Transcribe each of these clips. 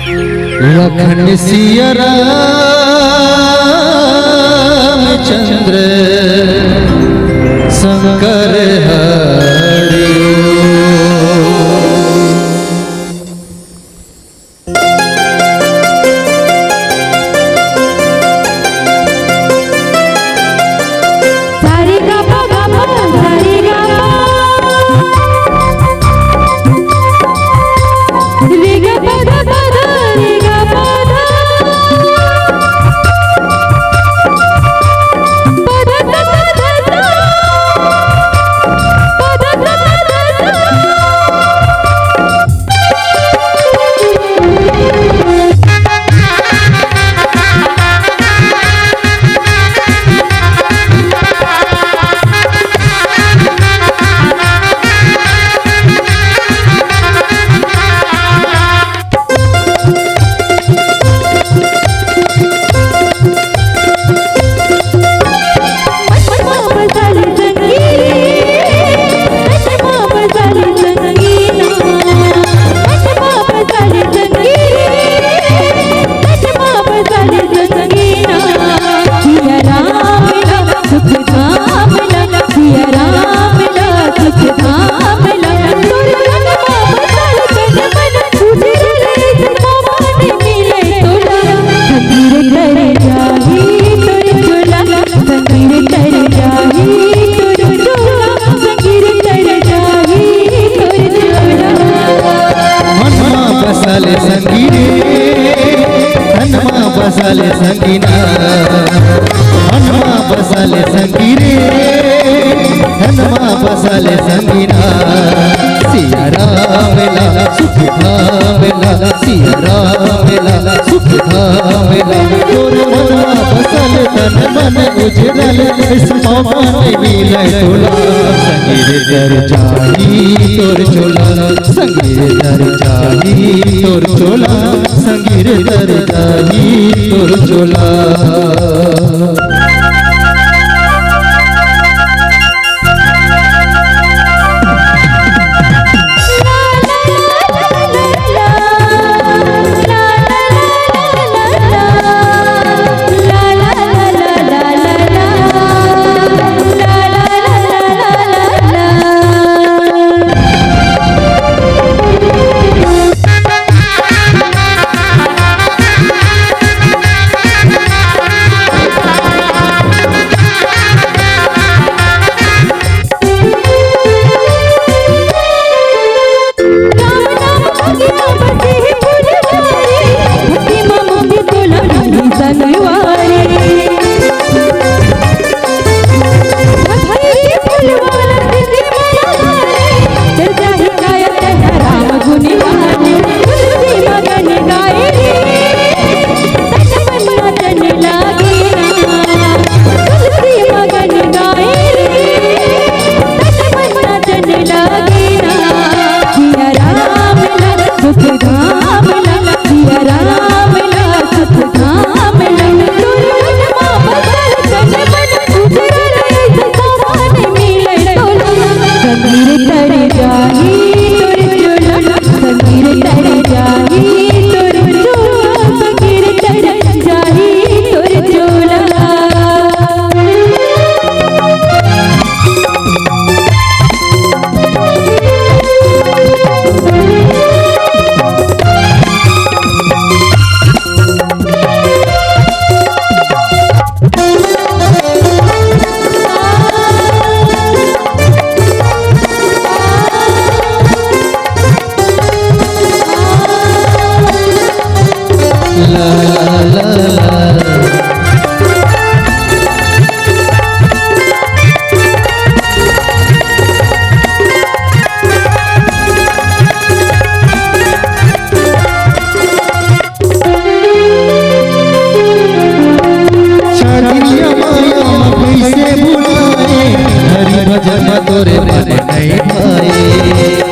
लखन सिया रामचंद्र शंकर हरि बसाले संगीना हनुमा बसाले संगीरे हनुमा बसाले संगीना सिया राम लाला सुख धामेला सिया राम लाला सुख धामेला तोर मनवा बसल तन मन उजरल इस मौका नहीं मिले तोला संगीरे दर जाही तोर चोला संगीरे दर जाही तोर चोला संगीरे दर जाही तोर चोला तोरे मन नहीं पाए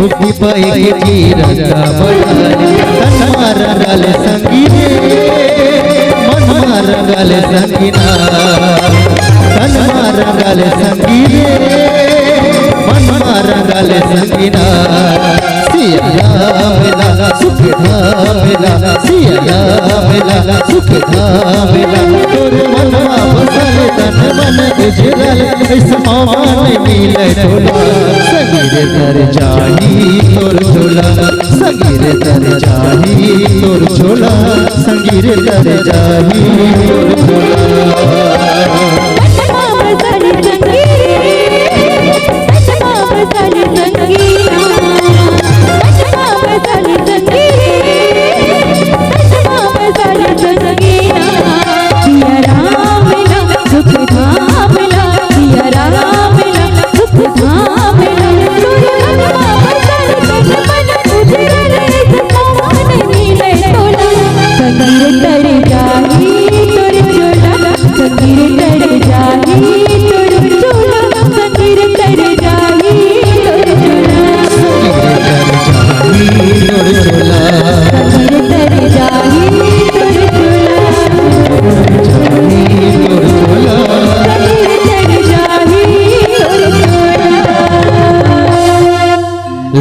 मुक्ति पाएगी जीरंगा बड़ाले तन्मार गाले संगीने मनमार गाले संगीना तन्मार गाले संगीने मन गाले संगीना सिया मिला सुख धामेला सिया मिला सुख धामेला तोरे मनवा बसल तन मन गुजरल ऐसा मौका नहीं मिले तोला संगीरे तर जाही तोर झोला संगीरे तर जाही तोर झोला संगीरे तर जाही तोर झोला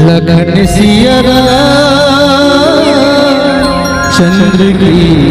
लगन सिया चंद्र की